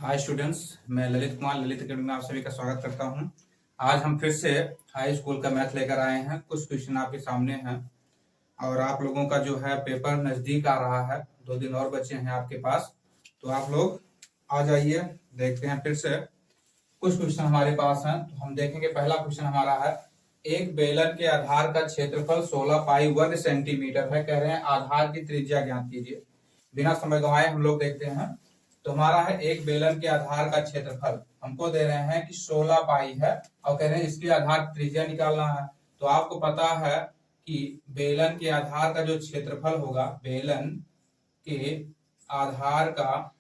Hi students, मैं Lalit Kumar Lalit academy में आप सभी का स्वागत करता हूं। आज हम फिर से हाई स्कूल का मैथ लेकर आए हैं। कुछ क्वेश्चन आपके सामने हैं और आप लोगों का जो है पेपर नजदीक आ रहा है। 2 दिन और बचे हैं आपके पास, तो आप लोग आ जाइए। देखते हैं फिर से कुछ क्वेश्चन हमारे पास हैं। तो हम देखेंगे, पहला क्वेश्चन हमारा है, एक बेलन के आधार का क्षेत्रफल 16 पाई वर्ग सेंटीमीटर है। कह रहे हैं आधार की त्रिज्या ज्ञात कीजिए। बिना समय गंवाए हम लोग देखते हैं। तो हमारा है एक बेलन के आधार का क्षेत्रफल, हमको दे रहे हैं कि 16 पाई है और कह रहे हैं इसकी आधार त्रिज्या निकालना है। तो आपको पता है कि बेलन के आधार का जो क्षेत्रफल होगा, बेलन के आधार का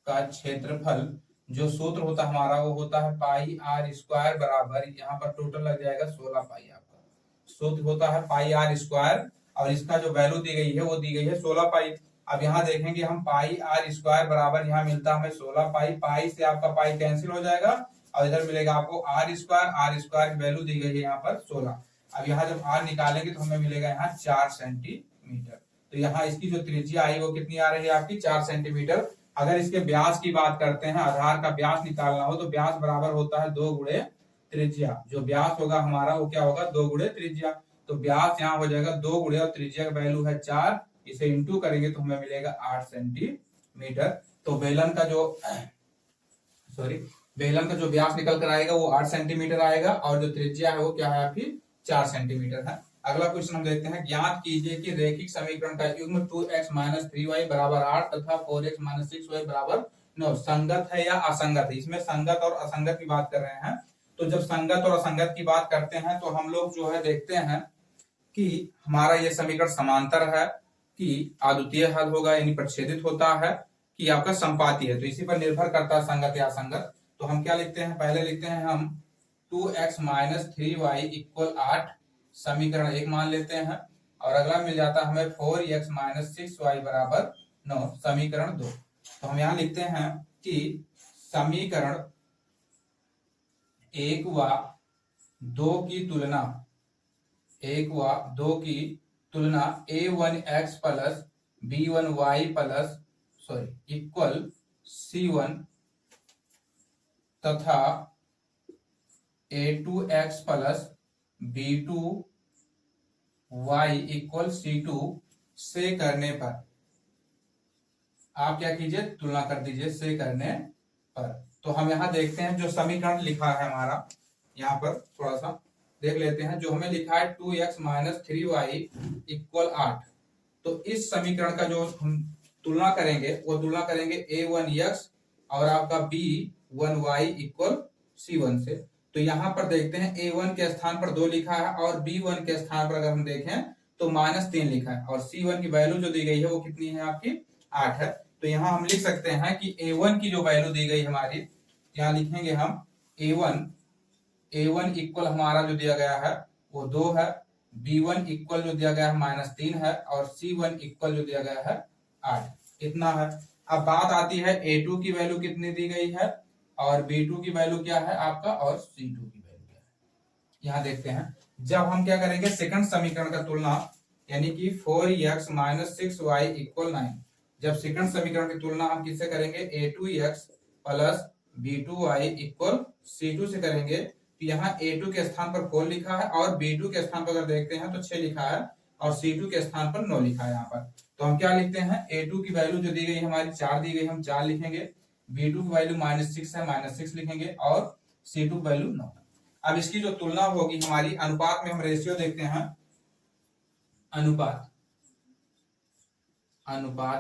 क्षेत्रफल जो सूत्र होता है हमारा, वो होता है पाई आर स्क्वायर बराबर, यहाँ पर टोटल लग जाएगा 16 पाई। आपका सूत्र होता है पाई आर स्क्वायर और इसका जो वैल्यू दी गई है वो दी गई है 16 पाई। अब यहाँ देखेंगे हम, पाई आर स्क्वायर बराबर यहाँ मिलता है हमें 16 पाई। पाई से आपका पाई कैंसिल हो जाएगा और इधर मिलेगा आपको आर स्क्वायर की वैल्यू दी गई है यहाँ पर 16। अब यहाँ जब आर निकालेंगे तो हमें मिलेगा यहाँ 4 सेंटीमीटर। तो यहाँ इसकी जो त्रिज्या आई वो कितनी आ रही है आपकी, 4 सेंटीमीटर। अगर इसके व्यास की बात करते हैं, आधार का व्यास निकालना हो तो व्यास बराबर होता है 2 गुणे त्रिज्या। जो व्यास होगा हमारा वो क्या होगा, 2 गुणे त्रिज्या। तो व्यास यहाँ हो जाएगा 2 गुणे और त्रिज्या का वैल्यू है 4, इसे इंटू करेंगे तो हमें मिलेगा 8 सेंटीमीटर। तो बेलन का जो व्यास निकल कर आएगा वो 8 सेंटीमीटर आएगा और जो त्रिज्या है वो क्या है आपकी, 4 सेंटीमीटर है। अगला क्वेश्चन हम देखते हैं, ज्ञात कीजिए कि रेखिक समीकरण का युग्म 2x - 3y बराबर 8 तथा 4x - 6y बराबर 9 संगत है या असंगत है। इसमें संगत और असंगत की बात कर रहे हैं। तो जब संगत और असंगत की बात करते हैं तो हम लोग जो है देखते हैं कि हमारा ये समीकरण समांतर है, कि अद्वितीय हल होगा यानी प्रच्छेदित होता है, कि आपका संपाती है। तो इसी पर निर्भर करता है संगत या असंगत। तो हम क्या लिखते हैं, पहले लिखते हैं हम 2x - 3y = 8 समीकरण 1 मान लेते हैं और अगला मिल जाता है हमें 4x - 6y बराबर 9 समीकरण 2। तो हम यहाँ लिखते हैं कि समीकरण 1 व 2 की तुलना a1x plus b1y equal c1 तथा a2x plus b2y equal c2 से करने पर, आप क्या कीजिए, तुलना कर दीजिए से करने पर। तो हम यहाँ देखते हैं जो समीकरण लिखा है हमारा, यहाँ पर थोड़ा सा देख लेते हैं। जो हमें लिखा है 2x - 3y = 8, तो इस समीकरण का जो हम तुलना करेंगे वो तुलना करेंगे a1x और आपका b1y इक्वल c1 से। तो यहाँ पर देखते हैं a1 के स्थान पर 2 लिखा है और b1 के स्थान पर अगर हम देखें तो -3 लिखा है और c1 की वैल्यू जो दी गई है वो कितनी है आपकी, 8 है। तो यहाँ हम लिख सकते हैं कि a1 की जो वैल्यू दी गई हमारी, यहाँ लिखेंगे हम a1 इक्वल हमारा जो दिया गया है वो 2 है, b1 इक्वल जो दिया गया है -3 है और c1 इक्वल जो दिया गया है 8। इतना है। अब बात आती है a2 की वैल्यू कितनी दी गई है और b2 की वैल्यू क्या है आपका और c2 की वैल्यू क्या है। यहाँ देखते हैं, जब हम क्या करेंगे सेकंड समीकरण का तुलना, यानी कि 4x - 6y = 9, जब सेकंड समीकरण की तुलना हम किससे करेंगे, a2x plus b2y equal c2 से करेंगे। तो यहाँ a2 के स्थान पर 4 लिखा है और b2 के स्थान पर अगर देखते हैं तो 6 लिखा है और c2 के स्थान पर 9 लिखा है यहाँ पर। तो हम क्या लिखते हैं, a2 की वैल्यू जो दी गई हमारी 4 दी गई, हम 4 लिखेंगे, b2 की वैल्यू -6 है, -6 लिखेंगे और c2 की वैल्यू 9 है। अब इसकी जो तुलना होगी हमारी, अनुपात में हम रेशियो देखते हैं। अनुपात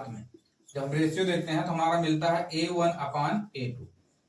में जब हम रेशियो देखते हैं तो हमारा मिलता है a1/a2।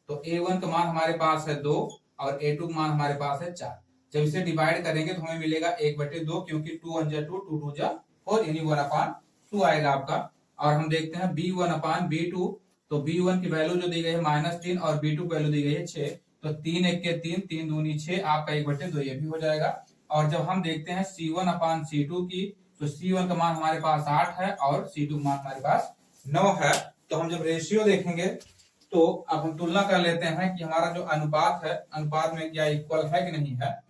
तो a1 का मान हमारे पास है 2 और a2 का मान हमारे पास है 4। जब इसे डिवाइड करेंगे तो हमें मिलेगा 1/2, क्योंकि 2 1 2 2 2 4 यानी 1/2 आएगा आपका। और हम देखते हैं b1/b2। तो b1 की वैल्यू जो दी गई है -3 और b2 की वैल्यू दी गई है 6। तो 3 1 के 3, 3 दूनी 6, आपका 1/2 ये भी हो जाएगा। और जब हम देखते हैं c1/c2 की, तो c1 का मान हमारे पास 8 है और c2 का मान हमारे पास 9 है। तो हम जब रेशियो देखेंगे तो अब हम तुलना कर लेते हैं कि हमारा जो अनुपात है, अनुपात में क्या इक्वल है कि नहीं है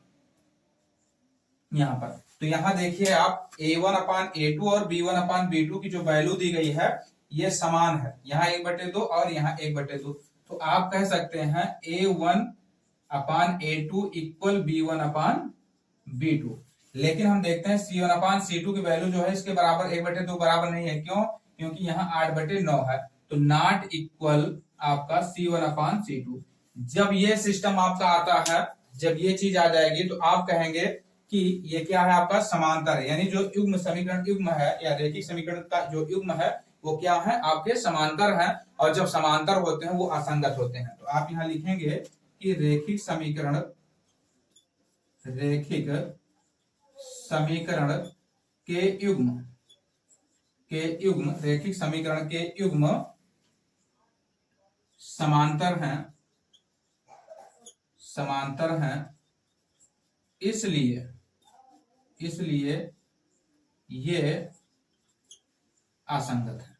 यहाँ पर। तो यहाँ देखिए आप a1/a2 और b1/b2 की जो वैल्यू दी गई है ये समान है, यहाँ 1/2 और यहाँ 1/2, तो आप कह सकते हैं A1/A2 इक्वल B1/B2। लेकिन हम देखते हैं C1/C2 की वैल्यू जो है इसके बराबर 1/2 बराबर नहीं है। क्यों? क्योंकि यहाँ 8/9 है, तो नॉट इक्वल आपका C1/C2। जब ये सिस्टम आपका आता है, जब ये चीज आ जाएगी तो आप कहेंगे कि ये क्या है, आपका समांतर है, यानी जो युग्म समीकरण युग्म है या रैखिक समीकरण का जो युग्म है वो क्या है, आपके समांतर है। और जब समांतर होते हैं वो असंगत होते हैं। तो आप यहां लिखेंगे कि रैखिक समीकरण रैखिक समीकरण के युग्म समांतर हैं, इसलिए ये असंगत है।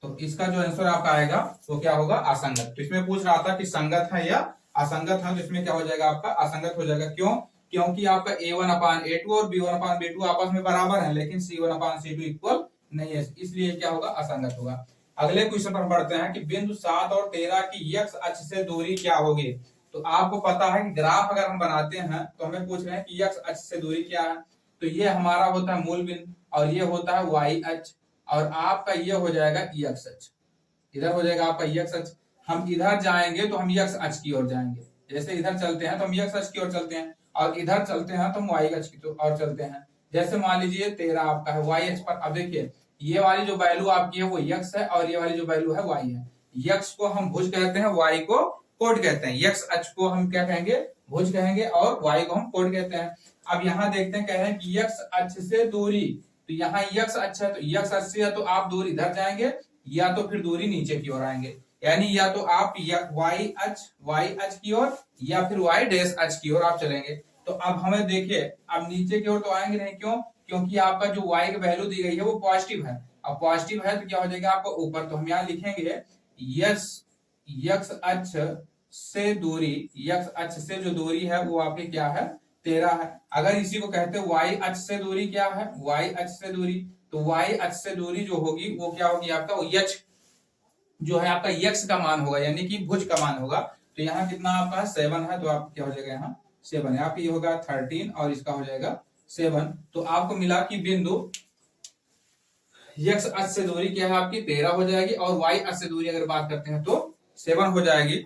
तो इसका जो आंसर आपका आएगा वो क्या होगा, असंगत। तो इसमें पूछ रहा था कि संगत है या असंगत है, तो इसमें क्या हो जाएगा, आपका असंगत हो जाएगा। क्यों? क्योंकि आपका A1/A2 और B1/B2 आपस में बराबर है, लेकिन C1/C2 इक्वल नहीं है, इसलिए क्या होगा, असंगत होगा। अगले क्वेश्चन पर बढ़ते हैं कि बिंदु 7 और 13 की x अक्ष से दूरी क्या होगी। तो आपको पता है कि ग्राफ अगर हम बनाते हैं तो हमें पूछ रहे हैं कि x अक्ष से दूरी क्या है। तो ये हमारा होता है मूल बिंदु और ये होता है y अक्ष, और आपका ये हो जाएगा x अक्ष, इधर हो जाएगा आपका x अक्ष। हम इधर जाएंगे तो हम x अक्ष की ओर जाएंगे, जैसे इधर चलते हैं तो हम x अक्ष की ओर चलते हैं, और इधर चलते हैं तो हम y अक्ष की ओर चलते हैं। जैसे मान लीजिए 13 आपका है y अक्ष पर। अब देखिए ये वाली जो वैल्यू आपकी है वो x है और ये वाली जो वैल्यू है y है। x को हम भुज कहते हैं, y को कोण कहते हैं। x अक्ष को हम क्या कहेंगे, भुज कहेंगे, और y को हम कोण कहते हैं। अब यहाँ देखते हैं, कह रहे हैं कि x अक्ष से दूरी, तो यहाँ x अक्ष है तो x अक्ष से या तो आप दूर इधर जाएंगे या तो फिर दूरी नीचे की ओर आएंगे, यानी या तो आप y अक्ष की ओर या फिर y डैश अक्ष की ओर आप चलेंगे। तो अब हमें देखिए, अब नीचे की ओर तो आएंगे नहीं। क्यों? क्योंकि आपका जो y की वैल्यू दी गई है वो पॉजिटिव है। अब पॉजिटिव है तो क्या हो जाएगा आपका ऊपर, तो हम यहाँ लिखेंगे x अक्ष से दूरी, x अक्ष से जो दूरी है वो आपकी क्या है, 13 है। अगर इसी को कहते हैं y अक्ष से दूरी क्या है, y अक्ष से दूरी, तो y अक्ष से दूरी जो होगी वो क्या होगी आपका, वो h जो है आपका x का मान होगा, यानी कि भुज का मान होगा। तो यहाँ कितना आपका 7 है, तो आप क्या हो जाएगा, यहाँ 7 है, आपका ये होगा 13 और इसका हो जाएगा 7। तो आपको मिला कि बिंदु x अक्ष से दूरी क्या है आपकी 13 हो जाएगी, और y अक्ष से दूरी अगर बात करते हैं तो 7 हो जाएगी।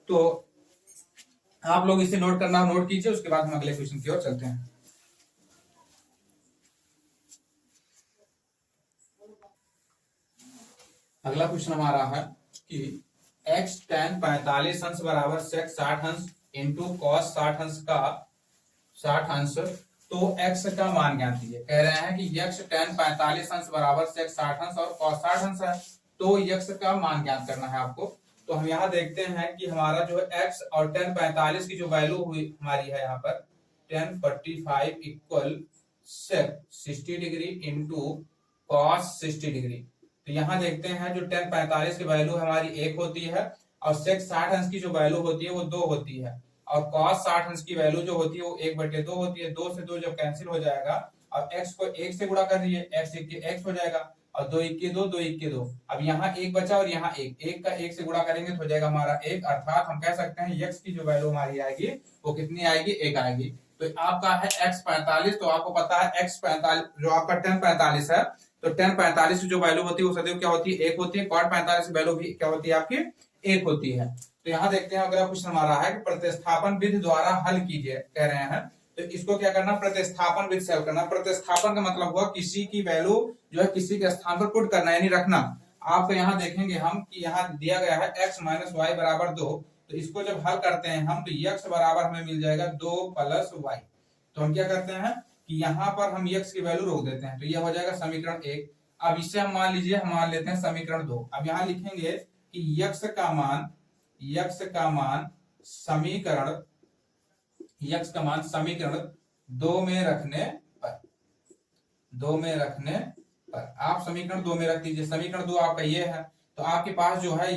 तो आप लोग इसे नोट करना नोट कीजिए, उसके बाद हम अगले क्वेश्चन की ओर चलते हैं। अगला क्वेश्चन हमारा है कि x tan 45 अंश बराबर sec 60 अंश इंटू cos 60 अंश का 60 अंश, तो x का मान ज्ञात कीजिए। कह रहे हैं कि x tan 45 अंश बराबर sec 60 अंश और cos 60 अंश है, तो x का मान ज्ञात करना है आपको। तो हम यहाँ देखते हैं कि हमारा जो x और tan 45 की जो वैल्यू हुई हमारी है यहाँ पर tan 45 equal sec 60 degree into cos 60 degree. तो यहाँ देखते हैं जो tan 45 की वैल्यू हमारी 1 होती है, और sec 60 अंश की जो वैल्यू होती है वो 2 होती है, और cos 60 अंश की वैल्यू जो होती है वो 1/2 होती है। 2 से 2 जब कैंसिल हो जाएगा, अब x को 1 से गुणा कर दीजिए, x हो जाएगा, और 2 1 2 2 1 2। अब यहाँ 1 बचा और यहाँ 1 का 1 से गुणा करेंगे तो हो जाएगा हमारा 1, अर्थात हम कह सकते हैं x की जो वैल्यू हमारी आएगी वो कितनी आएगी, 1 आएगी। तो आपका है x 45, तो आपको पता है x 45 जो आपका tan 45 है, तो tan 45 की जो वैल्यू होती है वो सदैव क्या होती है, 1 होती है। cot 45 की वैल्यू भी क्या होती है आपकी, 1 होती है। तो यहाँ देखते हैं, अगला क्वेश्चन हमारा है कि प्रतिस्थापन विधि द्वारा हल कीजिए, कह रहे हैं। तो इसको क्या करना, प्रतिस्थापन विधि से हल करना। प्रतिस्थापन का मतलब हुआ किसी की वैल्यू जो है किसी के स्थान पर पुट करना, यानी रखना। आप यहाँ देखेंगे हम कि यहाँ दिया गया है x माइनस वाई बराबर 2, तो इसको जब हल करते हैं हम तो x बराबर हमें मिल जाएगा 2 प्लस वाई। तो हम क्या करते हैं कि यहाँ पर हम x की वैल्यू रोक देते हैं, तो यह हो जाएगा समीकरण 1। अब इसे हम मान लीजिए, हम मान लेते हैं समीकरण 2। अब यहाँ लिखेंगे कि x का मान समीकरण 2 में रखने पर आप समीकरण 2 में रख दीजिए। समीकरण 2 आपका ये है, तो आपके पास जो है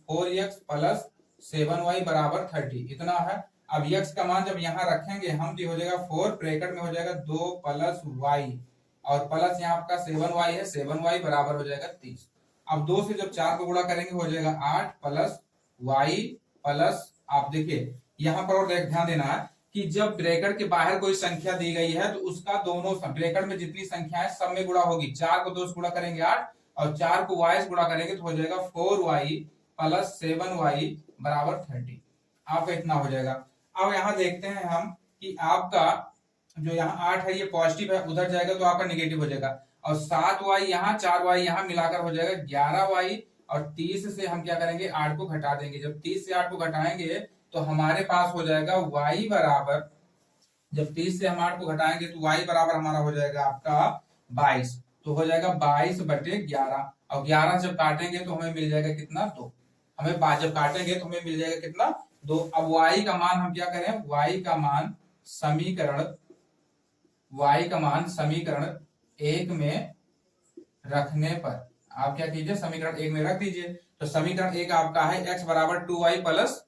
4x प्लस 7y बराबर 30 इतना है। अब x का मान जब यहाँ रखेंगे हम तो हो जाएगा 4 ब्रैकेट में हो जाएगा 2 प्लस y और प्लस यहाँ आपका 7y है, 7y बराबर हो जाएगा 30। अब 2 से जब 4 को गुणा करेंगे हो जाएगा 8 प्लस y प्लस, आप देखिए यहाँ पर और ध्यान देना है कि जब ब्रैकेट के बाहर कोई संख्या दी गई है तो उसका दोनों ब्रैकेट में जितनी संख्या है सब में गुणा होगी। 4 को 2 से गुणा करेंगे 8 और 4 को y से गुणा करेंगे तो हो जाएगा 4y प्लस 7y बराबर 30। आपका इतना हो जाएगा। अब यहाँ देखते हैं हम कि आपका जो यहाँ 8 है ये पॉजिटिव है, उधर जाएगा तो आपका निगेटिव हो जाएगा। और 7y यहाँ, 4y यहाँ मिलाकर हो जाएगा 11y और 30 से हम क्या करेंगे 8 को घटा देंगे। जब 30 से 8 को घटाएंगे तो हमारे पास हो जाएगा y बराबर, जब 30 से हम 8 को घटाएंगे तो y बराबर हमारा हो जाएगा आपका 22। तो हो जाएगा 22/11 और 11 जब काटेंगे तो हमें मिल जाएगा कितना 2। हमें जब काटेंगे तो हमें मिल जाएगा कितना 2। अब y का मान हम क्या करें, y का मान समीकरण 1 में रखने पर आप क्या कीजिए, समीकरण 1 में रख दीजिए। तो समीकरण 1 आपका है x बराबर 2 प्लस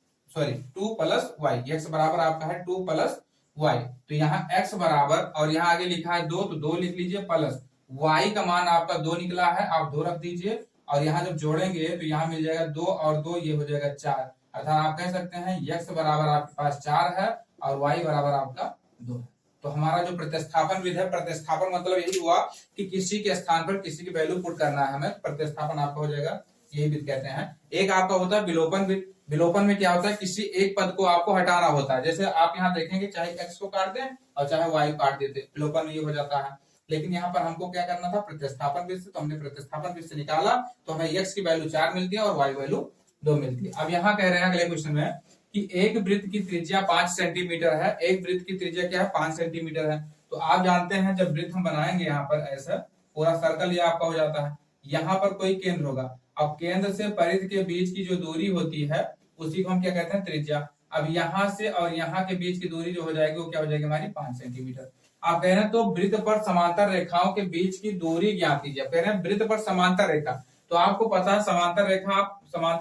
y, x बराबर आपका है 2 प्लस y। तो यहाँ x बराबर और यहाँ आगे लिखा है 2 तो 2 लिख लीजिए प्लस y का मान आपका 2 निकला है, आप 2 रख दीजिए और यहाँ जब जोड़ेंगे तो यहाँ मिल जाएगा 2 और 2 ये हो जाएगा 4। अर्थात आप कह सकते हैं x बराबर आपके पास 4 है और y बराबर आपका 2 है। तो हमारा जो प्रतिस्थापन विधि है, प्रतिस्थापन मतलब यही हुआ कि किसी के स्थान पर किसी की वैल्यू पुट करना है हमें, प्रतिस्थापन आपका हो जाएगा, यही विधि कहते हैं। एक आपका होता है विलोपन विधि। विलोपन में क्या होता है, किसी एक पद को आपको हटाना होता है। जैसे आप यहाँ देखेंगे चाहे x को काट दें और चाहे y को काट देते, विलोपन में ये हो जाता है। लेकिन यहाँ पर हमको क्या करना था, प्रतिस्थापन विधि से, तो हमने प्रतिस्थापन विधि से निकाला तो हमें x की वैल्यू 4 मिलती है और y वैल्यू 2 मिलती है। अब यहाँ कह रहे हैं अगले क्वेश्चन में कि एक वृत्त की त्रिज्या 5 सेंटीमीटर है, एक वृत्त की त्रिज्या क्या है 5 सेंटीमीटर है। तो आप जानते हैं जब वृत्त हम बनाएंगे यहाँ पर ऐसा पूरा सर्कल ये आपका हो जाता है, यहाँ पर कोई केंद्र होगा। अब केंद्र से परिधि के बीच की जो दूरी होती है उसी को हम क्या कहते हैं, त्रिज्या। अब यहाँ से और यहाँ के बीच की दूरी जो हो जाएगी वो क्या हो जाएगी हमारी 5 सेंटीमीटर। आप कह रहे हैं तो वृत्त पर समांतर रेखाओं के बीच की दूरी ज्ञात कीजिए। कह रहे हैं वृत्त पर समांतर रेखा, तो आपको पता है समांतर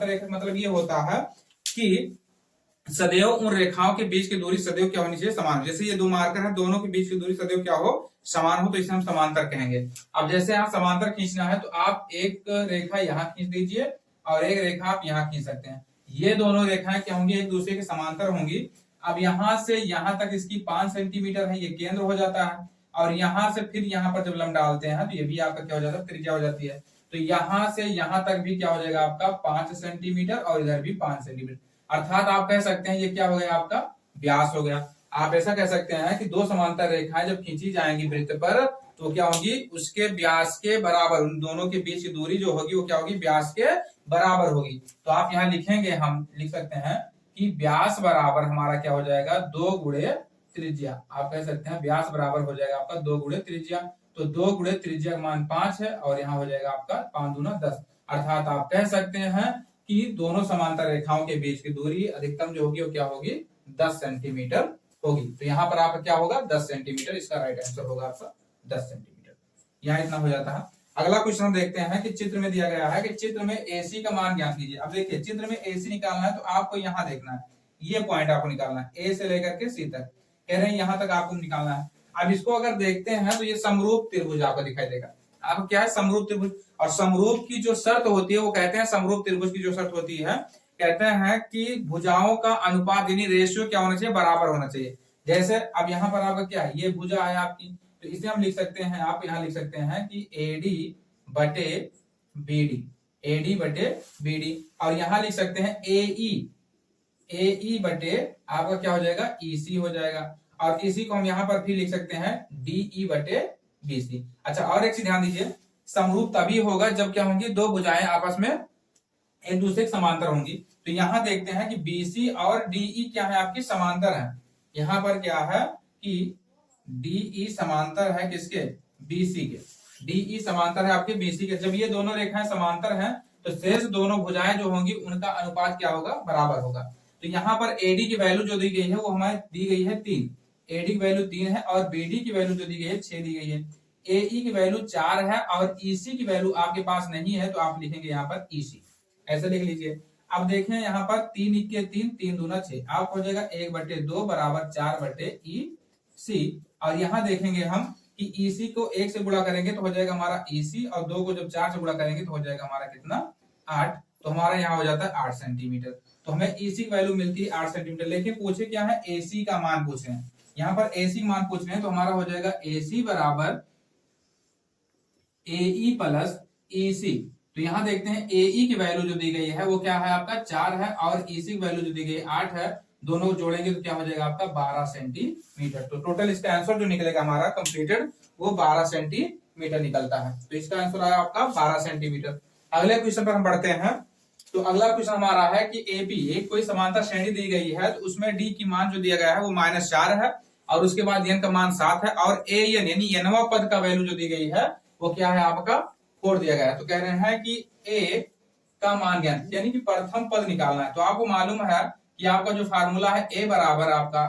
रेखा मतलब ये होता है कि सदैव उन रेखाओं के बीच की दूरी सदैव क्या होनी चाहिए, समान। जैसे ये 2 मार्कर है, दोनों के बीच की दूरी सदैव क्या हो, समान हो, तो इसे हम समांतर कहेंगे। अब जैसे यहाँ समांतर खींचना है तो आप एक रेखा यहाँ खींच दीजिए और एक रेखा आप यहाँ खींच सकते हैं। ये दोनों रेखाएं क्या होंगी, एक दूसरे के समांतर होंगी। अब यहाँ से यहाँ तक इसकी 5 सेंटीमीटर है, ये केंद्र हो जाता है। और यहाँ से फिर यहाँ पर जब लंब डालते हैं तो ये भी आपका क्या हो जाता है, त्रिज्या हो जाती है। तो यहाँ से यहाँ तक भी क्या हो जाएगा आपका 5 सेंटीमीटर और इधर भी 5 सेंटीमीटर। अर्थात आप कह सकते हैं ये क्या हो गया आपका व्यास हो गया। आप ऐसा कह सकते हैं कि 2 समांतर रेखाएं जब खींची जाएंगी वृत्त पर तो क्या होगी, उसके व्यास के बराबर, उन दोनों के बीच की दूरी जो होगी वो क्या होगी, व्यास के बराबर होगी। तो आप यहाँ लिखेंगे, हम लिख सकते हैं कि व्यास बराबर हमारा क्या हो जाएगा 2 गुणे त्रिज्या। आप कह सकते हैं व्यास बराबर हो जाएगा आपका 2 गुणे त्रिज्या। तो 2 गुणे त्रिज्या का मान 5 है और यहाँ हो जाएगा आपका 5 दूना 10। अर्थात आप कह सकते हैं कि दोनों समांतर रेखाओं के बीच की दूरी अधिकतम जो होगी वो क्या होगी 10 सेंटीमीटर होगी। तो यहाँ पर आपका क्या होगा 10 सेंटीमीटर, इसका राइट आंसर होगा आपका 10 सेंटीमीटर। यहाँ इतना हो जाता है। अगला क्वेश्चन हम देखते हैं कि चित्र में दिया गया है कि चित्र में AC का मान ज्ञात कीजिए। अब देखिए चित्र में AC निकालना है तो आपको यहाँ देखना है, ये पॉइंट आपको निकालना है, A से लेकर के C तक, कह रहे हैं यहाँ तक आपको निकालना है। अब इसको अगर देखते हैं तो ये समरूप त्रिभुज आपको दिखाई देगा। आपको क्या है, समरूप त्रिभुज। और समरूप की जो शर्त होती है वो कहते हैं, समरूप त्रिभुज की जो शर्त होती है कहते हैं कि भुजाओं का अनुपात यानी रेशियो क्या होना चाहिए, बराबर होना चाहिए। जैसे अब यहाँ पर आपका क्या है, ये भुजा है आपकी, तो इसे हम लिख सकते हैं, आप यहाँ लिख सकते हैं कि AD बटे BD, और यहाँ लिख सकते हैं AE बटे आपका क्या हो जाएगा EC हो जाएगा। और इसी को हम यहाँ पर भी लिख सकते हैं DE बटे BC। अच्छा, और एक चीज ध्यान दीजिए, समरूप तभी होगा जब क्या होंगी, 2 भुजाएं आपस में एक दूसरे के समांतर होंगी। तो यहाँ देखते हैं कि BC और DE क्या है, आपकी समांतर है। यहाँ पर क्या है कि DE समांतर है किसके, BC के। DE समांतर है आपके BC के। जब ये दोनों रेखाएं समांतर हैं तो शेष दोनों भुजाएं जो होंगी उनका अनुपात क्या होगा, बराबर होगा। तो यहाँ पर AD की वैल्यू जो दी गई है वो हमारी दी गई है 3, AD की वैल्यू 3 है और BD की वैल्यू जो दी गई है 6 दी गई है। AE की वैल्यू 4 है और EC की वैल्यू आपके पास नहीं है तो आप लिखेंगे यहाँ पर EC, ऐसे लिख लीजिए। अब देखें यहाँ पर 3 इक्के 3, 3 दूना 6, आप हो जाएगा 1/2 बराबर 4/EC। और यहाँ देखेंगे हम कि ईसी को 1 से गुणा करेंगे तो हो जाएगा हमारा ईसी, और 2 को जब 4 से गुणा करेंगे तो हो जाएगा हमारा कितना 8। तो हमारा यहाँ हो जाता है 8 सेंटीमीटर। तो हमें ईसी की वैल्यू मिलती है 8 सेंटीमीटर। लेकिन पूछे क्या है, एसी का मान पूछ रहे हैं। यहाँ पर एसी मान पूछ रहे हैं तो हमारा हो जाएगा एसी बराबर एई प्लस ईसी। तो यहाँ देखते हैं एई की वैल्यू जो दी गई है वो क्या है आपका 4 है, और ईसी की वैल्यू जो दी गई है 8 है। दोनों जोड़ेंगे तो क्या हो जाएगा आपका 12 सेंटीमीटर। तो टोटल इसका आंसर जो निकलेगा हमारा कंप्लीटेड वो 12 सेंटीमीटर निकलता है। तो इसका आंसर आया आपका 12 सेंटीमीटर। अगले क्वेश्चन पर हम बढ़ते हैं। तो अगला क्वेश्चन हमारा है कि एबी एक कोई समांतर श्रेणी दी गई है, तो उसमें डी की मान जो दिया गया है वो -4 है, और उसके बाद एन का मान 7 है, और ए एन यानी एनवा पद का वैल्यू जो दी गई है वो क्या है आपका 4 दिया गया है। तो कह रहे हैं कि ए का मान ज्ञान यानी कि प्रथम पद निकालना है। तो आपको मालूम है कि आपका जो फार्मूला है ए बराबर आपका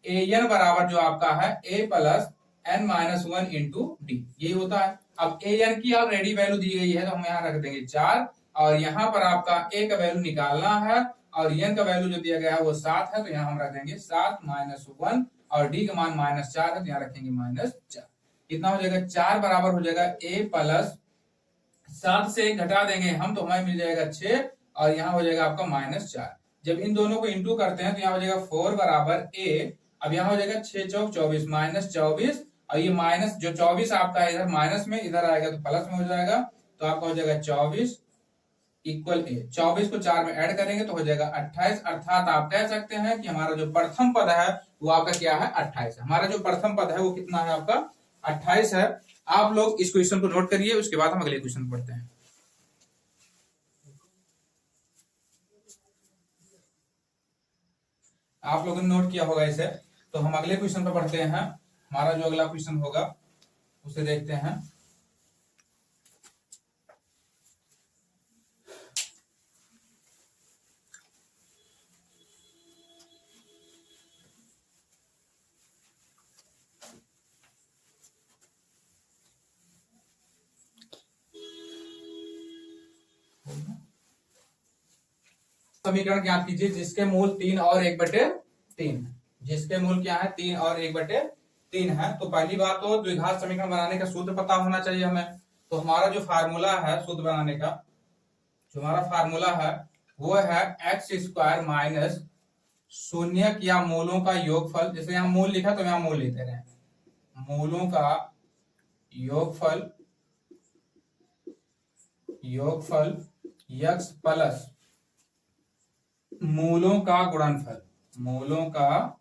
ए एन बराबर जो आपका है a plus n minus 1 into d, यही होता है। अब ए एन की ऑलरेडी वैल्यू दी गई है तो हम यहाँ रख देंगे 4, और यहाँ पर आपका ए का वैल्यू निकालना है, और एन का वैल्यू जो दिया गया है वो 7 है, तो यहाँ हम रख देंगे 7 माइनस 1, और डी का मान -4 है तो यहाँ रखेंगे -4। कितना हो जाएगा 4 बराबर हो जाएगा ए प्लस 7 से 1 घटा देंगे हम तो हमें मिल जाएगा 6, और यहाँ हो जाएगा आपका -4। जब इन दोनों को इंटू करते हैं तो यहाँ हो जाएगा 4 बराबर ए, अब यहाँ हो जाएगा 6 चौक 24 -24, और ये माइनस जो 24 आपका है इधर माइनस में, इधर आएगा तो प्लस में हो जाएगा, तो आपका हो जाएगा 24 इक्वल ए। 24 को 4 में ऐड करेंगे तो हो जाएगा 28, अर्थात आप कह सकते हैं कि हमारा जो प्रथम पद है वो आपका क्या है 28 है। हमारा जो प्रथम पद है वो कितना है आपका 28 है। आप लोग इस क्वेश्चन को नोट करिए, उसके बाद हम अगले क्वेश्चन पढ़ते हैं। आप लोगों ने नोट किया होगा इसे, तो हम अगले क्वेश्चन पर पढ़ते हैं। हमारा जो अगला क्वेश्चन होगा उसे देखते हैं। समीकरण ज्ञात कीजिए जिसके मूल 3 और 1/3 है। जिसके मूल क्या है 3 और 1/3 है। तो पहली बात तो द्विघात समीकरण बनाने का सूत्र पता होना चाहिए हमें। तो हमारा जो फार्मूला है सूत्र बनाने का, जो हमारा फार्मूला है वो है x² माइनस शून्य या मूलों का योगफल। जैसे यहाँ मूल लिखा तो यहाँ मूल लेते रहे, मूलों का योगफल x प्लस मूलों का गुणनफल, मूलों का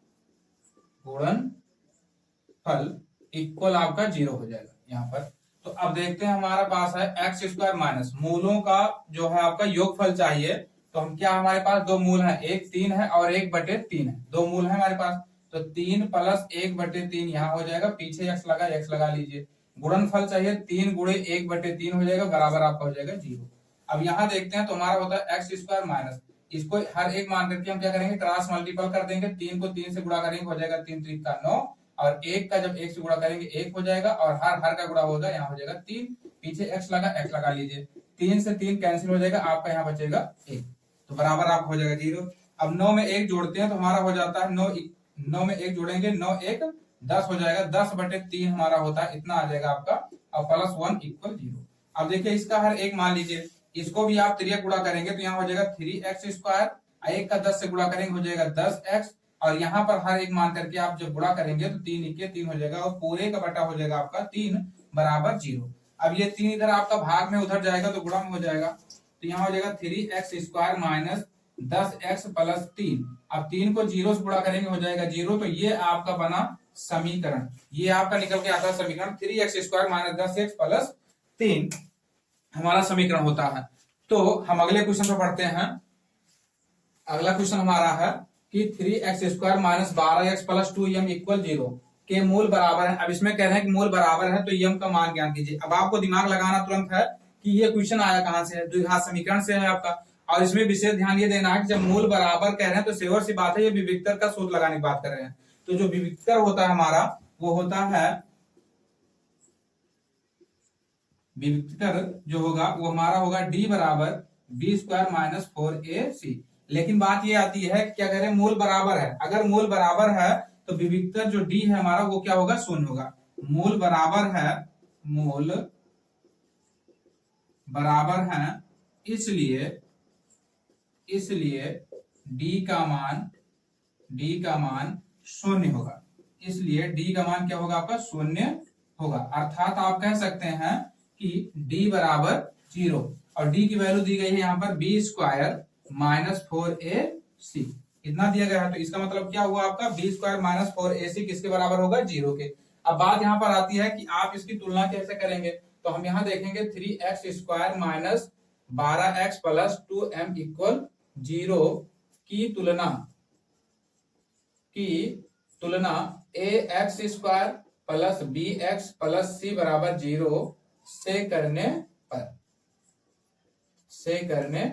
गुणनफल इक्वल आपका 0 हो जाएगा यहाँ पर। तो अब देखते हैं हमारा पास है x² माइनस मूलों का जो है आपका योगफल चाहिए। तो हम क्या हमारे पास दो मूल है, एक 3 है और 1/3 है, दो मूल है हमारे पास। तो 3 प्लस 1/3 यहाँ हो जाएगा, पीछे x लगा लीजिए। गुणनफल चाहिए 3 गुणे 1/3 हो जाएगा, बराबर आपका हो जाएगा 0। अब यहाँ देखते हैं तो हमारा होता है x² माइनस, इसको हर एक मान करके हम क्या करेंगे क्रॉस मल्टीपल कर देंगे। 3 को 3 से गुणा करेंगे हो जाएगा 3 3 का 9, और 1 का जब 1 से गुणा करेंगे 1 हो जाएगा, और हर का गुणा होगा यहाँ हो जाएगा 3, पीछे x लगा लीजिए। 3 से 3 कैंसिल हो जाएगा, आपका यहाँ बचेगा 1, तो बराबर आप हो जाएगा 0। अब 9 में 1 जोड़ते हैं तो हमारा हो जाता है 9 में 1 जोड़ेंगे 9 1 10 हो जाएगा, 10/3 हमारा होता है, इतना आ जाएगा आपका, और प्लस 1 इक्वल 0। अब देखिए इसका हर एक मान लीजिए, इसको भी आप 3 गुणा करेंगे तो यहाँ हो जाएगा 3x², 1 का 10 से गुणा करेंगे हो जाएगा 10x, और यहाँ पर हर एक मान करके आप जब गुणा करेंगे तो 3 1 3 हो जाएगा, और पूरे का बटा हो जाएगा आपका 3 बराबर 0। अब ये 3 इधर आपका भाग में उधर जाएगा तो गुणा में हो जाएगा, तो यहाँ हो जाएगा 3x² माइनस 10x प्लस 3। अब 3 को 0 से गुणा करेंगे हो जाएगा 0। तो ये आपका बना समीकरण, ये आपका निकल के आता है समीकरण 3x² माइनस 10x प्लस 3 हमारा समीकरण होता है। तो हम अगले क्वेश्चन पर पढ़ते हैं। अगला क्वेश्चन हमारा है कि 3x² minus 12x plus 2m equal 0 के मूल बराबर है। अब इसमें कह रहे हैं कि मूल बराबर है तो m का मान ज्ञात कीजिए। अब आपको दिमाग लगाना तुरंत है कि ये क्वेश्चन आया कहां से है, द्विघात समीकरण से है आपका। और इसमें विशेष ध्यान ये देना है कि जब मूल बराबर कह रहे हैं तो सेवर सी बात है, ये विविक्तर का सूत्र लगाने की बात कर रहे हैं। तो जो विविक्तर होता है हमारा वो होता है, विविक्तर जो होगा वो हमारा होगा d बराबर b² माइनस 4ac। लेकिन बात ये आती है क्या कह रहे हैं मूल बराबर है, अगर मूल बराबर है तो विविक्तर जो d है हमारा वो क्या होगा 0 होगा। मूल बराबर है, इसलिए d का मान शून्य होगा। इसलिए d का मान क्या होगा आपका? शून्य होगा। अर्थात आप कह सकते हैं कि d बराबर 0 और d की वैल्यू दी गई है यहाँ पर b स्क्वायर माइनस 4ac इतना दिया गया है। तो इसका मतलब क्या हुआ आपका? b स्क्वायर माइनस 4ac किसके बराबर होगा? 0 के। अब बात यहाँ पर आती है कि आप इसकी तुलना कैसे करेंगे। तो हम यहाँ देखेंगे 3x square minus 12x plus 2m equal 0 की तुलना ax square plus bx plus c बराबर 0 से करने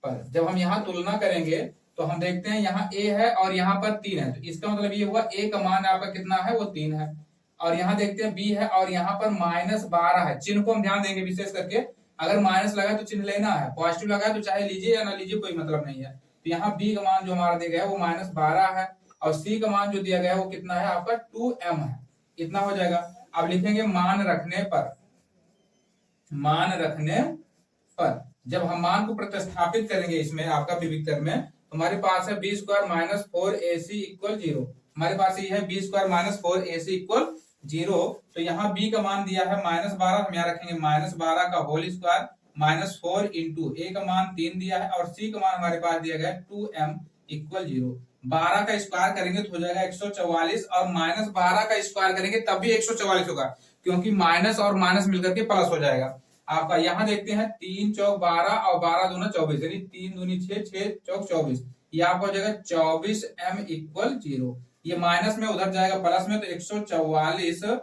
पर जब हम यहाँ तुलना करेंगे तो हम देखते हैं यहाँ a है और यहाँ पर 3 है। तो इसका मतलब ये हुआ a का मान आपका कितना है? वो 3 है। और यहाँ देखते हैं b है और यहाँ पर माइनस 12 है। चिन्ह को हम ध्यान देंगे विशेष करके, अगर माइनस लगा तो चिन्ह लेना है, पॉजिटिव लगा तो चाहे लीजिए या ना लीजिए कोई मतलब नहीं है। तो यहाँ b का मान जो हमारा दिया गया है वो माइनस 12 है और c का मान जो दिया गया है वो कितना है आपका? 2m है। इतना हो जाएगा। अब लिखेंगे मान रखने पर जब हम मान को प्रतिस्थापित करेंगे इसमें आपका विविक्तर में, हमारे पास है b square minus 4ac equal 0। हमारे पास ये है b square minus 4ac equal 0। तो यहाँ b का मान दिया है माइनस 12, हम यहाँ रखेंगे माइनस 12 का whole square minus 4 into a का मान 3 दिया है और c का मान हमारे पास दिया गया है 2m इक्वल 0। 12 का स्क्वायर करेंगे तो हो जाएगा 144 और माइनस 12 का स्क्वायर करेंगे तब भी 144 होगा, क्योंकि माइनस और माइनस मिलकर के प्लस हो जाएगा आपका। यहाँ देखते हैं 3 चौक 12 और 12 दूना 24, यानी 3 दूनी 6, 6 चौक 24, ये आपका हो जाएगा 24m इक्वल 0। ये माइनस में उधर जाएगा प्लस में, तो 144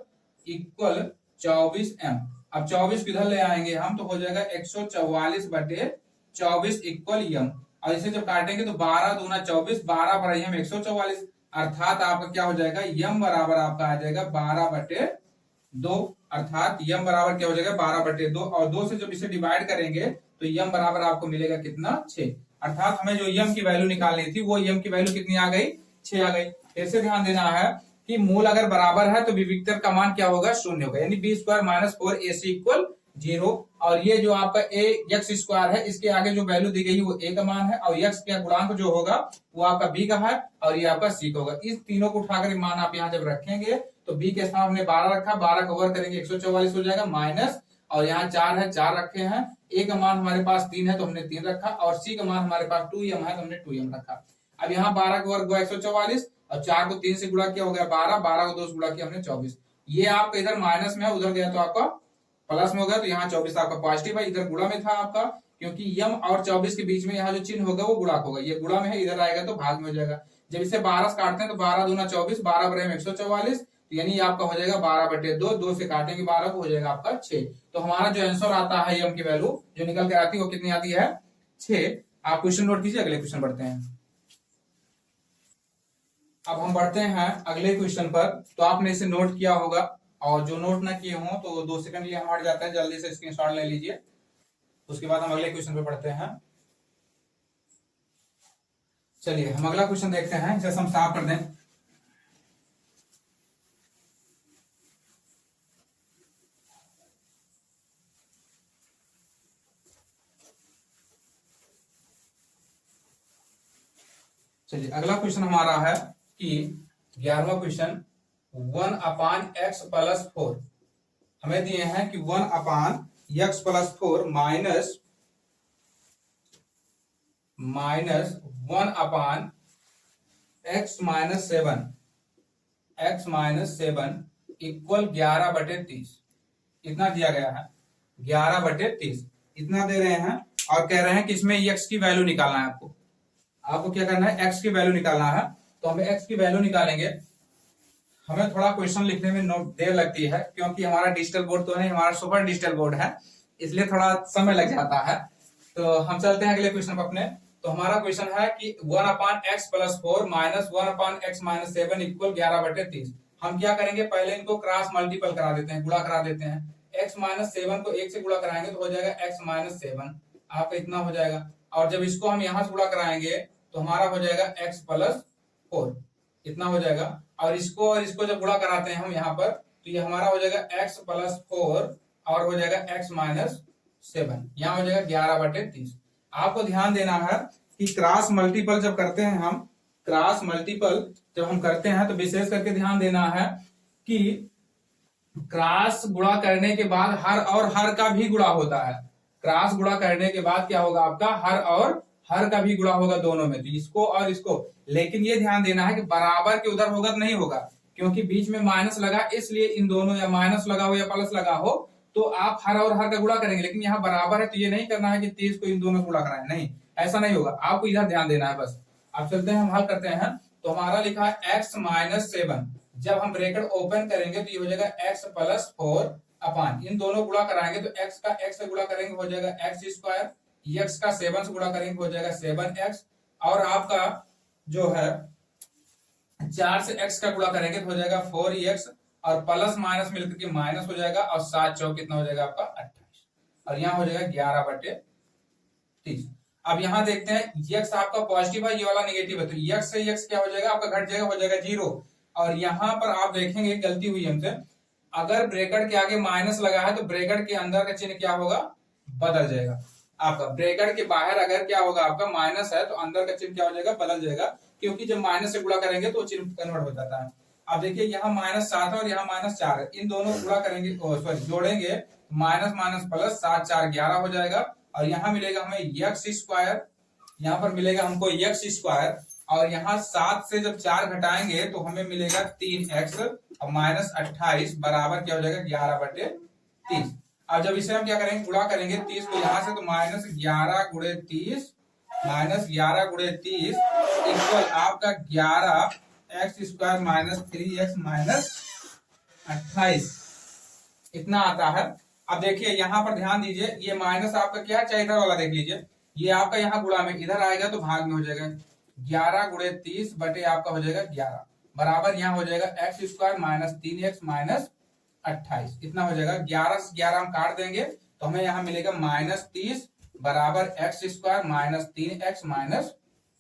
इक्वल 24m। अब 24 किधर ले आएंगे हम? तो हो जाएगा 144 बटे 24 इक्वल m। और इसे जब काटेंगे तो 12 दूना 24, 12 पर हम 144, अर्थात आपका क्या हो जाएगा? m बराबर आपका आ जाएगा 12 बटे 2, अर्थात m बराबर क्या हो जाएगा? 12 बटे 2। और 2 से जब इसे डिवाइड करेंगे तो m बराबर आपको मिलेगा कितना? 6। अर्थात हमें जो m की वैल्यू निकालनी थी वो m की वैल्यू कितनी आ गई? 6 आ गई। फिर से ध्यान देना है कि मूल अगर बराबर है तो विविक्तर का मान क्या होगा? शून्य होगा, यानी b square minus 4ac equal 0। और ये जो आपका x स्क्वायर है इसके आगे जो वैल्यू दी गई है वो a का मान है और x का गुणांक जो होगा वो आपका b का है और ये आपका c का होगा। इस तीनों को उठाकर मान आप यहाँ जब रखेंगे तो b के स्थान हमने 12 रखा, 12 कवर करेंगे 144 हो जाएगा माइनस, और यहाँ 4 है 4 रखे हैं, a का मान हमारे पास 3 है तो हमने 3 रखा और c का मान हमारे पास 2m है तो हमने 2m रखा। अब यहाँ 12 का वर्ग हुआ 144 और 4 को 3 से गुणा किया हो गया 12, 12 को 2 से गुणा किया हमने 24। ये आपका इधर माइनस में है, उधर गया तो आपका प्लस में हो गया, तो यहाँ 24 आपका पॉजिटिव है, इधर गुणा में था आपका, क्योंकि m और 24 के बीच में यहाँ जो चिन्ह होगा वो गुणा होगा, ये गुणा में है, इधर आएगा तो भाग में हो जाएगा। जब इसे 12 से काटते हैं तो 12 दूना 24, 12 बटे 144, यानी आपका हो जाएगा 12 बटे 2, 2 से काटेंगे 12 को हो जाएगा आपका 6। तो हमारा जो आंसर आता है m की वैल्यू जो निकल के आती है वो कितनी आती है? 6। आप क्वेश्चन नोट कीजिए, अगले क्वेश्चन बढ़ते हैं। अब हम बढ़ते हैं अगले क्वेश्चन पर। तो आपने इसे नोट किया होगा और जो नोट ना किए हों तो 2 सेकंड लिए हम हट जाते हैं, जल्दी से स्क्रीनशॉट ले लीजिए, उसके बाद हम अगले क्वेश्चन पे पढ़ते हैं। चलिए हम अगला क्वेश्चन देखते हैं, इसे हम साफ कर दें। चलिए अगला क्वेश्चन हमारा है कि 11वां क्वेश्चन 1/x प्लस 4 हमें दिए हैं कि 1/x plus 4 minus 1/x minus 7 x minus 7 equal 11 बटे 30 इतना दिया गया है। 11 बटे 30 इतना दे रहे हैं और कह रहे हैं कि इसमें x की वैल्यू निकालना है। आपको क्या करना है? x की वैल्यू निकालना है। तो हमें x की वैल्यू निकालेंगे। हमें थोड़ा क्वेश्चन लिखने में नोट देर लगती है क्योंकि हमारा डिजिटल बोर्ड तो नहीं, हमारा सुपर डिजिटल बोर्ड है, इसलिए थोड़ा समय लग जाता है। तो हम चलते हैं अगले क्वेश्चन पर अपने। तो हमारा क्वेश्चन है कि 1/x plus 4 minus 1/x minus 7 equal 11 बटे 30। हम क्या करेंगे? पहले इनको क्रॉस मल्टीपल करा देते हैं, गुणा करा देते हैं। x माइनस 7 को 1 से गुणा कराएंगे तो हो जाएगा x माइनस 7, आपका इतना हो जाएगा। और जब इसको हम यहां से गुणा कराएंगे तो हमारा हो जाएगा x प्लस 4 इतना हो जाएगा। और इसको जब गुणा कराते हैं हम यहाँ पर तो ये हमारा हो जाएगा x प्लस 4 और हो जाएगा x माइनस 7, यहाँ हो जाएगा 11/30। आपको ध्यान देना है कि क्रॉस मल्टीपल जब करते हैं हम, क्रॉस मल्टीपल जब हम करते हैं तो विशेष करके ध्यान देना है कि क्रॉस गुणा करने के बाद हर और हर का भी गुणा होता है। क्रॉस गुणा करने के बाद क्या होगा आपका, हर और हर का भी गुणा होगा दोनों में, तो इसको और इसको। लेकिन ये ध्यान देना है कि बराबर के उधर होगा तो नहीं होगा, क्योंकि बीच में माइनस लगा, इसलिए इन दोनों, या माइनस लगा हो या प्लस लगा हो तो आप हर और हर का गुणा करेंगे। लेकिन यहाँ बराबर है तो ये नहीं करना है कि 30 को इन दोनों से गुणा करना है, नहीं, ऐसा नहीं होगा, आपको इधर ध्यान देना है बस। अब चलते हैं, हम हल करते हैं। तो हमारा लिखा है x माइनस 7, जब हम ब्रैकेट ओपन करेंगे तो ये हो जाएगा x प्लस 4 अपान, इन दोनों गुणा कराएंगे तो x का x से गुणा करेंगे हो जाएगा x स्क्वायर, x का 7 से गुणा करेंगे हो जाएगा 7x, और आपका जो है 4 से x का गुणा करेंगे तो हो जाएगा 4x, और प्लस माइनस मिलकर के माइनस हो जाएगा, और 7 चौक कितना हो जाएगा आपका 28, और यहाँ हो जाएगा 11/30। अब यहाँ देखते हैं x आपका पॉजिटिव है, ये वाला नेगेटिव है, तो x से x क्या हो जाएगा आपका, घट जाएगा, हो जाएगा 0। और यहाँ पर आप देखेंगे गलती हुई हमसे, अगर ब्रैकेट के आगे माइनस लगा है तो ब्रैकेट के अंदर का चिन्ह क्या होगा, बदल जाएगा आपका। ब्रैकेट के बाहर अगर क्या होगा आपका माइनस है तो अंदर का चिन्ह क्या हो जाएगा, बदल जाएगा, क्योंकि जब माइनस से गुणा करेंगे तो चिन्ह कन्वर्ट हो जाता है। अब देखिए यहाँ -7 है और यहाँ -4 है, इन दोनों गुणा करेंगे, सॉरी जोड़ेंगे, माइनस माइनस प्लस, 7 4 11 हो जाएगा, और यहाँ मिलेगा हमें x स्क्वायर, यहाँ पर मिलेगा हमको x स्क्वायर, और यहाँ 7 से जब 4 घटाएंगे तो हमें मिलेगा 3x और माइनस 28 बराबर क्या हो जाएगा 11/30। अब जब इसे हम क्या करेंगे, गुणा करेंगे 30 को यहाँ से, तो -11 गुणे 30 -11 गुणे 30 इक्वल आपका 11x square minus 3x minus 28, इतना आता है। अब देखिए यहाँ पर ध्यान दीजिए, ये माइनस आपका क्या है, चाहे इधर वाला देख लीजिए, ये आपका यहाँ गुणा में इधर आएगा तो भाग में हो जाएगा 11 गुणे 30 बटे आपका हो जाएगा 11 बराबर यहाँ हो जाएगा x square minus 3x minus 28, इतना हो जाएगा। 11 से 11 हम काट देंगे तो हमें यहाँ मिलेगा -30 बराबर x square minus 3x minus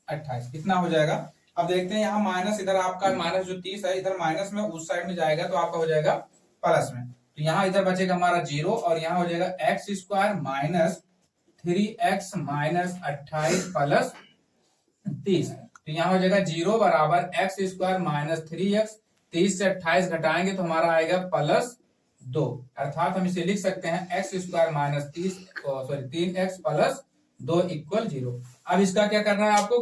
28, कितना हो जाएगा। अब देखते हैं यहाँ माइनस, इधर आपका माइनस जो 30 है इधर माइनस में उस साइड में जाएगा तो आपका हो जाएगा प्लस में, तो यहाँ इधर बचेगा हमारा 0, और यहाँ हो जाएगा x square minus 3x minus 28 plus 30, तो यहाँ हो जाएगा 0 बराबर x स्क्वायर माइनस 3x, 30 से 28 घटाएंगे तो हमारा आएगा +2, अर्थात हम इसे लिख सकते हैं x square minus 3x plus 2 equal 0। अब इसका क्या करना है आपको,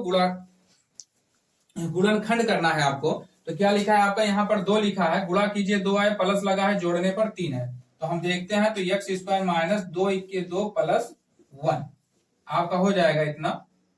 गुणनखंड करना है आपको। तो क्या लिखा है आपका, यहाँ पर 2 लिखा है, गुणा कीजिए 2 है, प्लस लगा है, जोड़ने पर 3 है, तो हम देखते हैं तो x स्क्वायर माइनस 2 × 2 प्लस 1 आपका हो जाएगा इतना,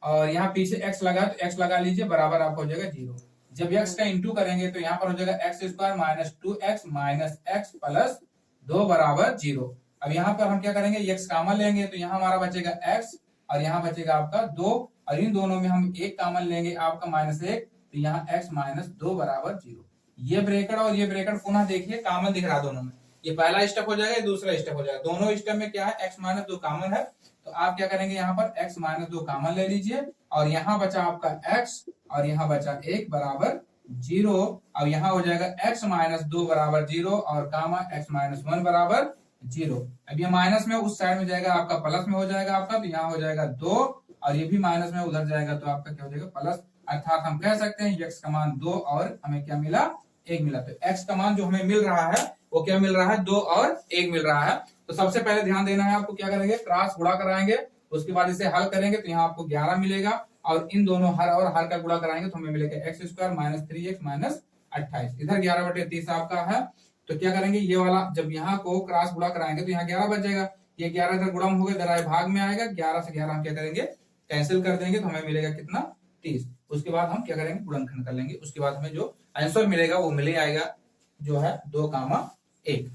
और यहाँ पीछे x लगा तो x लगा लीजिए, बराबर आपका हो जाएगा 0। जब x का इंटू करेंगे तो यहाँ पर हो जाएगा x square minus 2x minus x plus 2 बराबर 0। अब यहाँ पर हम क्या करेंगे, x कॉमन लेंगे तो यहाँ हमारा बचेगा x, और यहाँ बचेगा आपका 2, और इन दोनों में हम 1 कॉमन लेंगे आपका -1, तो यहाँ x माइनस 2 बराबर 0। ये ब्रैकेट और ये ब्रैकेट पुनः देखिए कॉमन दिख रहा है दोनों में, ये पहला स्टेप हो जाएगा, ये दूसरा स्टेप हो जाएगा, दोनों स्टेप में क्या है, x माइनस 2 कॉमन है, तो आप क्या करेंगे, यहाँ पर x माइनस 2 कॉमन ले लीजिए, और यहाँ बचा आपका x, और यहाँ बचा 1 बराबर 0। अब यहाँ हो जाएगा x माइनस 2 बराबर 0 और कामा x माइनस 1 बराबर 0। अब ये माइनस में उस साइड में जाएगा आपका प्लस में हो जाएगा आपका, तो यहाँ हो जाएगा 2, और ये भी माइनस में उधर जाएगा तो आपका क्या हो जाएगा प्लस, अर्थात हम कह सकते हैं x का मान 2 और हमें क्या मिला, 1 मिला। तो x का मान जो हमें मिल रहा है वो क्या मिल रहा है, 2 और 1 मिल रहा है। तो सबसे पहले ध्यान देना है आपको, क्या करेंगे, क्रॉस गुणा कराएंगे, उसके बाद इसे हल करेंगे तो यहाँ आपको 11 मिलेगा, और इन दोनों हर और हर का गुणा कराएंगे तो हमें मिलेगा x square minus 3x minus 28, इधर 11/30 आपका है। तो क्या करेंगे, ये वाला जब यहाँ को क्रॉस गुणा कराएंगे तो यहाँ 11 बच जाएगा, ये 11 इधर गुणा हो गया, इधर भाग में आएगा, 11 से 11 हम क्या करेंगे, कैंसिल कर देंगे, तो हमें मिलेगा कितना, 30। उसके बाद हम क्या करेंगे, गुणनखंड कर लेंगे, उसके बाद हमें जो आंसर मिलेगा वो मिले आएगा जो है 2, 1।